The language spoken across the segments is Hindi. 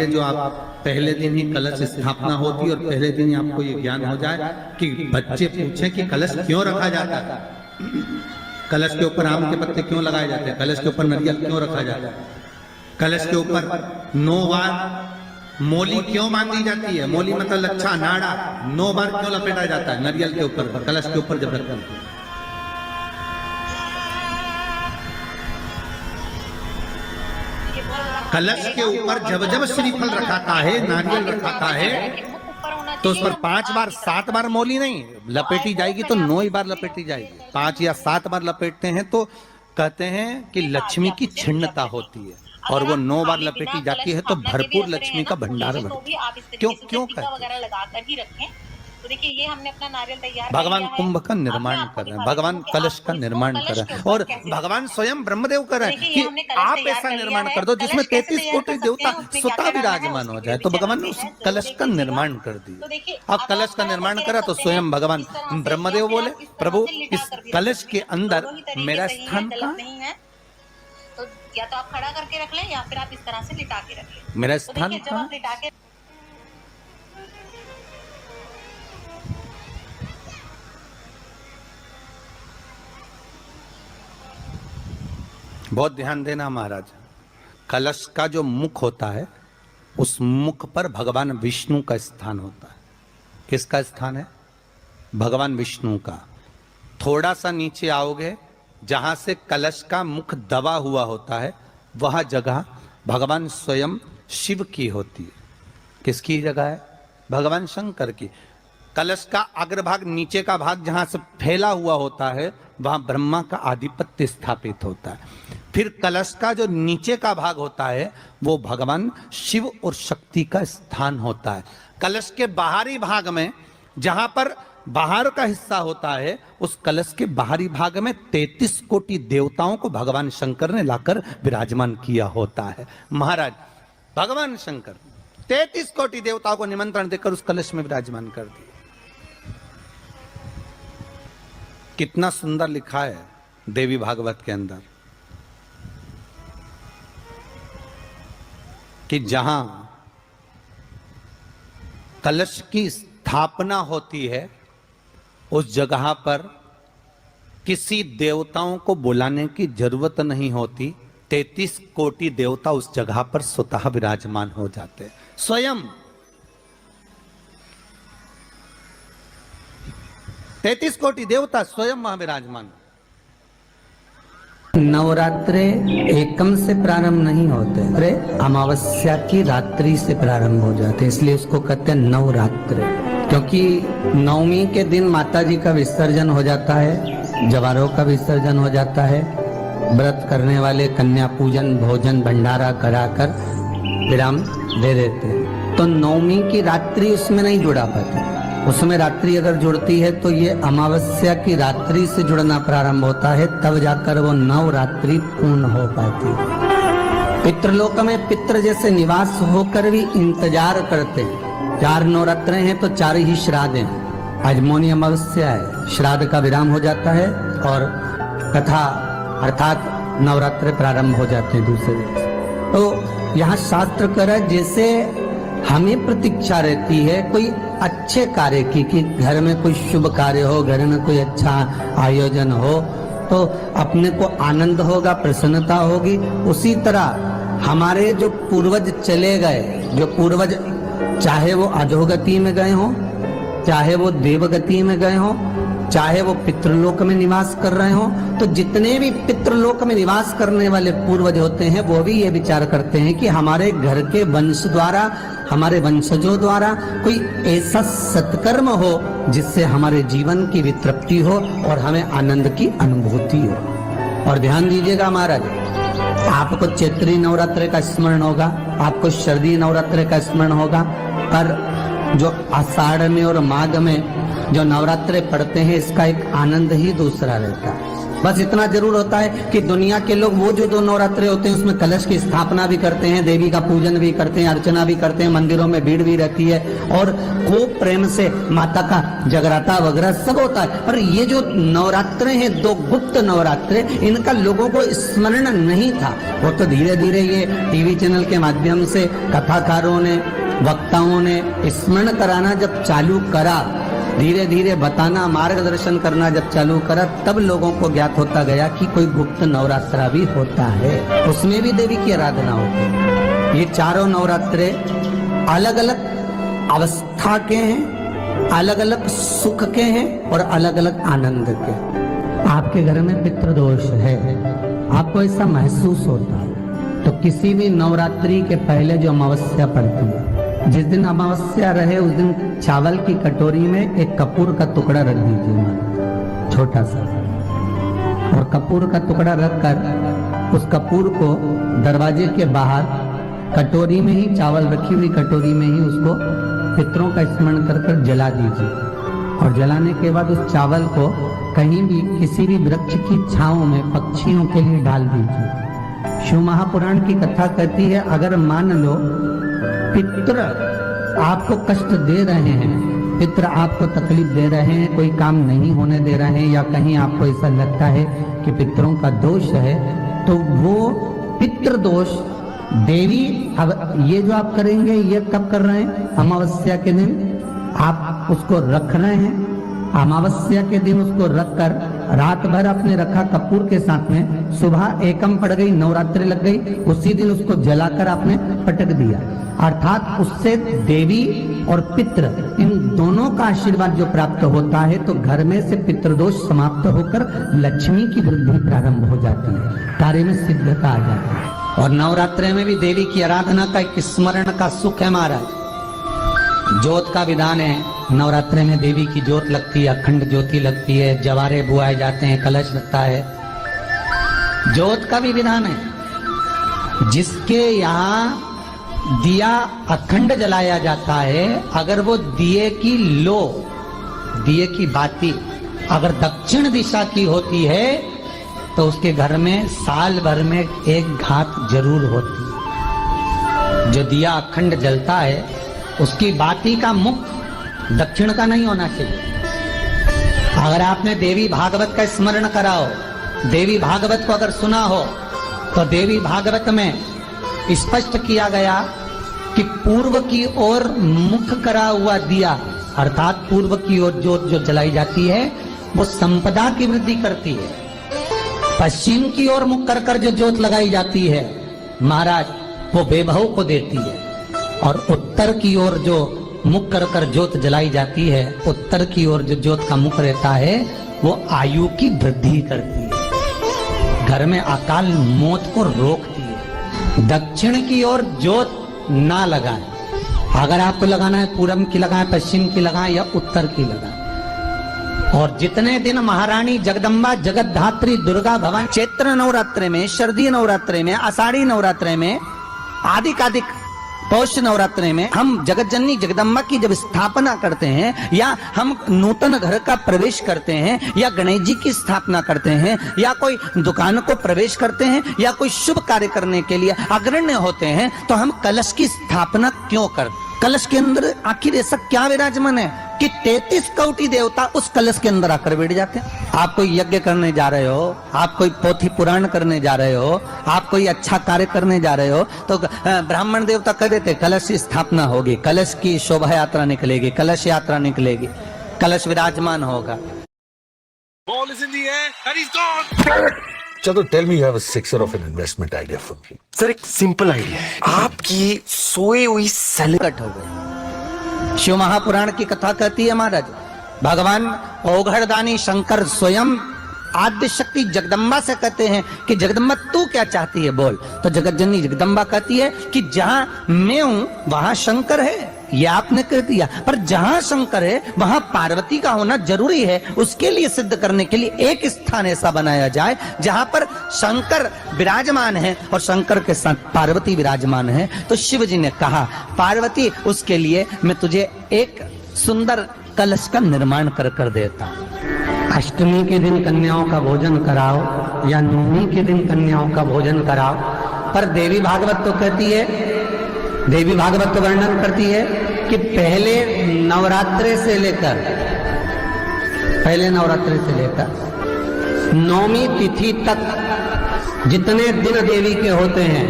कीजिए जो आप पहले दिन ही कलश स्थापना होती और पहले दिन ही आपको ये ज्ञान हो जाए कि बच्चे पूछें कि कलश क्यों रखा जाता है, कलश के ऊपर आम के पत्ते क्यों लगाए जाते हैं, कलश के ऊपर नारियल क्यों रखा जाता है, कलश के ऊपर 9 बार मोली क्यों बांधी जाती है, मोली मतलब लच्छा नाड़ा 9 बार क्यों लपेटा जाता है नारियल के ऊपर, कलश के ऊपर जब रखते हैं। कलश के ऊपर जब जब श्रीफल रखाता है, नारियल रखाता है, तो उस पर 5 बार 7 बार मोली नहीं लपेटी जाएगी, तो 9 ही बार लपेटी जाएगी। 5 या 7 बार लपेटते हैं तो कहते हैं कि लक्ष्मी की छिन्नता होती है, और वो 9 बार लपेटी जाती है तो भरपूर लक्ष्मी का भंडार बनता है। क्यों वगैरह लगाकर ही रखें। तो देखिए ये हमने अपना नारियल तैयार भगवान कुंभ का निर्माण कर रहे हैं, भगवान कलश का निर्माण कर रहे हैं, और भगवान स्वयं ब्रह्मदेव कर रहे हैं कि आप ऐसा निर्माण कर दो जिसमें 33 कोटि देवता स्वतः विराजमान हो जाए। तो भगवान ने उस कलश का निर्माण कर दिया। अब कलश का निर्माण करा तो स्वयं भगवान ब्रह्मदेव बोले, प्रभु इस कलश के अंदर मेरा स्थान कहाँ है? तो या तो आप खड़ा करके रख लें या फिर आप इस तरह से लिटा के रख लें। मेरा स्थान कहाँ? बहुत ध्यान देना महाराज, कलश का जो मुख होता है उस मुख पर भगवान विष्णु का स्थान होता है। किसका स्थान है? भगवान विष्णु का। थोड़ा सा नीचे आओगे, जहां से कलश का मुख दबा हुआ होता है वह जगह भगवान स्वयं शिव की होती है। किसकी जगह है? भगवान शंकर की। कलश का अग्रभाग, नीचे का भाग जहां से फैला हुआ होता है वहां ब्रह्मा का आधिपत्य स्थापित होता है। फिर कलश का जो नीचे का भाग होता है वो भगवान शिव और शक्ति का स्थान होता है। कलश के बाहरी भाग में, जहां पर बाहर का हिस्सा होता है, उस कलश के बाहरी भाग में 33 कोटि देवताओं को भगवान शंकर ने लाकर विराजमान किया होता है। महाराज भगवान शंकर 33 कोटि देवताओं को निमंत्रण देकर उस कलश में विराजमान कर दिया। कितना सुंदर लिखा है देवी भागवत के अंदर कि जहां कलश की स्थापना होती है उस जगह पर किसी देवताओं को बुलाने की जरूरत नहीं होती। 33 कोटि देवता उस जगह पर स्वतः विराजमान हो जाते हैं। स्वयं 33 कोटि देवता स्वयं वहां विराजमान। नवरात्रे एकम से प्रारंभ नहीं होते, अरे अमावस्या की रात्रि से प्रारंभ हो जाते, इसलिए उसको कहते हैं नवरात्रे। क्योंकि नवमी के दिन माता जी का विसर्जन हो जाता है, जवारों का विसर्जन हो जाता है, व्रत करने वाले कन्या पूजन भोजन भंडारा कराकर विराम दे देते हैं। तो नवमी की रात्रि उसमें नहीं जुड़ा पाती। उसमें रात्रि अगर जुड़ती है तो ये अमावस्या की रात्रि से जुड़ना प्रारंभ होता है, तब जाकर वो नवरात्रि पूर्ण हो पाती है। पितृलोक में पितृ जैसे निवास होकर भी इंतजार करते हैं। 4 नवरात्रे हैं तो 4 ही श्राद्ध हैं। आज मौनी अमावस्या है, श्राद्ध का विराम हो जाता है और कथा अर्थात नवरात्रे प्रारंभ हो जाते हैं दूसरे दिन। तो यहाँ शास्त्र कह रहा है जैसे हमें प्रतीक्षा रहती है कोई अच्छे कार्य की, कि घर में कोई शुभ कार्य हो, घर में कोई अच्छा आयोजन हो तो अपने को आनंद होगा, प्रसन्नता होगी। उसी तरह हमारे जो पूर्वज चले गए, जो पूर्वज चाहे वो अधोगति में गए हों, चाहे वो देवगति में गए हों, चाहे वो पितृलोक में निवास कर रहे हों, तो जितने भी पितृलोक में निवास करने वाले पूर्वज होते हैं वो भी ये विचार करते हैं कि हमारे घर के वंश द्वारा, हमारे वंशजों द्वारा कोई ऐसा सत्कर्म हो जिससे हमारे जीवन की वितृप्ति हो और हमें आनंद की अनुभूति हो। और ध्यान दीजिएगा महाराज, आपको चैत्री नवरात्रि का स्मरण होगा, आपको शरदी नवरात्रि का स्मरण होगा, पर जो आषाढ़ में और माघ में जो नवरात्रे पढ़ते हैं इसका एक आनंद ही दूसरा रहता है। बस इतना जरूर होता है कि दुनिया के लोग वो जो 2 नवरात्रे होते हैं उसमें कलश की स्थापना भी करते हैं, देवी का पूजन भी करते हैं, अर्चना भी करते हैं, मंदिरों में भीड़ भी रहती है और खूब प्रेम से माता का जगराता वगैरह सब होता है। पर ये जो नवरात्रे हैं 2 गुप्त नवरात्रे नवरात्रे, इनका लोगों को स्मरण नहीं था। वो तो धीरे धीरे ये टीवी चैनल के माध्यम से कथाकारों ने, वक्ताओं ने स्मरण कराना जब चालू करा, धीरे धीरे बताना, मार्गदर्शन करना जब चालू करा, तब लोगों को ज्ञात होता गया कि कोई गुप्त नवरात्रा भी होता है, उसमें भी देवी की आराधना होती है। ये चारों नवरात्रे अलग अलग अवस्था के हैं, अलग अलग सुख के हैं और अलग अलग आनंद के। आपके घर में पितृदोष है, आपको ऐसा महसूस होता है, तो किसी भी नवरात्रि के पहले जो अमावस्या पड़ती है, जिस दिन अमावस्या रहे उस दिन चावल की कटोरी में एक कपूर का टुकड़ा रख दीजिए, छोटा सा, और कपूर का टुकड़ा रखकर उस कपूर को दरवाजे के बाहर कटोरी में ही, चावल रखी हुई कटोरी में ही उसको पितरों का स्मरण कर कर जला दीजिए। और जलाने के बाद उस चावल को कहीं भी किसी भी वृक्ष की छांव में पक्षियों के लिए डाल दीजिए। शिव महापुराण की कथा कहती है, अगर मान लो पितर आपको कष्ट दे रहे हैं, पितर आपको तकलीफ दे रहे हैं, कोई काम नहीं होने दे रहे हैं, या कहीं आपको ऐसा लगता है कि पितरों का दोष है, तो वो पितृ दोष देवी, अब ये जो आप करेंगे ये कब कर रहे हैं? अमावस्या के दिन आप उसको रख रहे हैं, अमावस्या के दिन उसको रखकर रात भर आपने रखा कपूर के साथ में, सुबह एकम पड़ गई, नवरात्रि लग गई, उसी दिन उसको जलाकर आपने पटक दिया। अर्थात उससे देवी और पितृ इन दोनों का आशीर्वाद जो प्राप्त होता है, तो घर में से पितृदोष समाप्त होकर लक्ष्मी की वृद्धि प्रारंभ हो जाती है, कार्य में सिद्धता आ जाती है। और नवरात्रि में भी देवी की आराधना का एक स्मरण का सुख है महाराज। ज्योत का विधान है, नवरात्रि में देवी की ज्योत लगती है, अखंड ज्योति लगती है, जवारे बुआए जाते हैं, कलश लगता है, ज्योत का भी विधान है। जिसके यहाँ दिया अखंड जलाया जाता है, अगर वो दिए की लो, दिए की बाती अगर दक्षिण दिशा की होती है, तो उसके घर में साल भर में एक घात जरूर होती है। जो दिया अखंड जलता है, उसकी बाती का मुख दक्षिण का नहीं होना चाहिए। अगर आपने देवी भागवत का स्मरण कराओ, देवी भागवत को अगर सुना हो, तो देवी भागवत में स्पष्ट किया गया कि पूर्व की ओर मुख करा हुआ दिया, अर्थात पूर्व की ओर ज्योत जो जलाई जाती है, वो संपदा की वृद्धि करती है। पश्चिम की ओर मुख कर कर जो ज्योत लगाई जाती है महाराज, वो वैभव को देती है। और उत्तर की ओर जो मुख कर कर ज्योत जलाई जाती है, उत्तर की ओर जो ज्योत का मुख रहता है, वो आयु की वृद्धि करती है, घर में अकाल मौत को रोकती है। दक्षिण की ओर ज्योत ना लगाएं, अगर आपको लगाना है पूरब की लगाएं, पश्चिम की लगाएं या उत्तर की लगाएं। और जितने दिन महारानी जगदम्बा जगतधात्री दुर्गा भवानी चैत्र नवरात्रि में, शरदीय नवरात्रि में, आषाढ़ी नवरात्रि में, आदिकादिक पौष नवरात्रि में हम जगत जननी जगदम्बा की जब स्थापना करते हैं, या हम नूतन घर का प्रवेश करते हैं, या गणेश जी की स्थापना करते हैं, या कोई दुकान को प्रवेश करते हैं, या कोई शुभ कार्य करने के लिए अग्रण्य होते हैं, तो हम कलश की स्थापना क्यों करते? कलश के अंदर आखिर ऐसा क्या विराजमान है कि 33 कोटि देवता उस कलश के अंदर आकर बैठ जाते हैं? आप कोई यज्ञ करने जा रहे हो, आप कोई पोथी पुराण करने जा रहे हो, आप कोई अच्छा कार्य करने जा रहे हो, तो ब्राह्मण देवता कह देते कलश की स्थापना होगी, कलश की शोभा यात्रा निकलेगी, कलश यात्रा निकलेगी, कलश विराजमान होगा। Ball is in the air and he's gone. चलो tell me you have a sixer of an investment idea for me. Sir एक सिंपल आइडिया है, आपकी सोई हुई सैलरी कट हो गई। शिव महापुराण की कथा कहती है महाराज, भगवान ओघड़दानी शंकर स्वयं आद्य शक्ति जगदम्बा से कहते हैं कि जगदम्बा तू क्या चाहती है बोल। तो जगत जननी जगदम्बा कहती है कि जहां मैं हूं वहां शंकर है, ये आपने कह दिया, पर जहां शंकर है वहां पार्वती का होना जरूरी है। उसके लिए सिद्ध करने के लिए एक स्थान ऐसा बनाया जाए जहां पर शंकर विराजमान है और शंकर के साथ पार्वती विराजमान है। तो शिव जी ने कहा, पार्वती उसके लिए मैं तुझे एक सुंदर कलश का निर्माण कर कर देता हूं। अष्टमी के दिन कन्याओं का भोजन कराओ या नवमी के दिन कन्याओं का भोजन कराओ, पर देवी भागवत तो कहती है, देवी भागवत तो वर्णन करती है कि पहले नवरात्रि से लेकर नौमी तिथि तक जितने दिन देवी के होते हैं,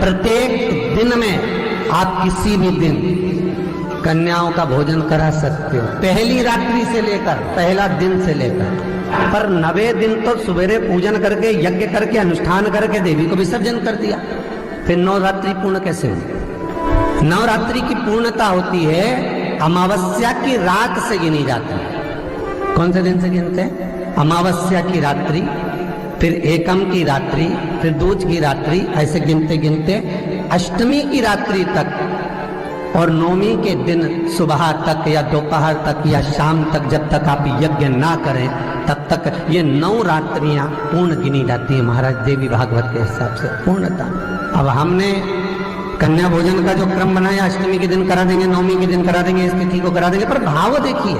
प्रत्येक दिन में आप किसी भी दिन कन्याओं का भोजन करा सकते हो, पहली रात्रि से लेकर, पहला दिन से लेकर। पर 90 दिन तो सवेरे पूजन करके, यज्ञ करके, अनुष्ठान करके देवी को विसर्जन कर दिया, फिर नवरात्रि पूर्ण कैसे हुई? नवरात्रि की पूर्णता होती है अमावस्या की रात से गिनी जाती है। कौन से दिन से गिनते हैं? अमावस्या की रात्रि, फिर एकम की रात्रि, फिर दूज की रात्रि, ऐसे गिनते गिनते अष्टमी की रात्रि तक और नौमी के दिन सुबह तक या दोपहर तक या शाम तक, जब तक आप यज्ञ ना करें तब तक ये 9 रात्रियां पूर्ण गिनी जाती है महाराज देवी भागवत के हिसाब से पूर्णता। अब हमने कन्या भोजन का जो क्रम बनाया, अष्टमी के दिन करा देंगे, नौमी के दिन करा देंगे, इस तिथि को करा देंगे, पर भाव देखिए,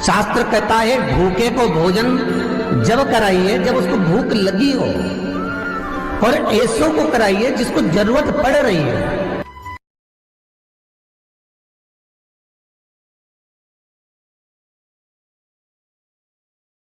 शास्त्र कहता है भूखे को भोजन जब कराइए जब उसको भूख लगी हो, और ऐसों को कराइए जिसको जरूरत पड़ रही है।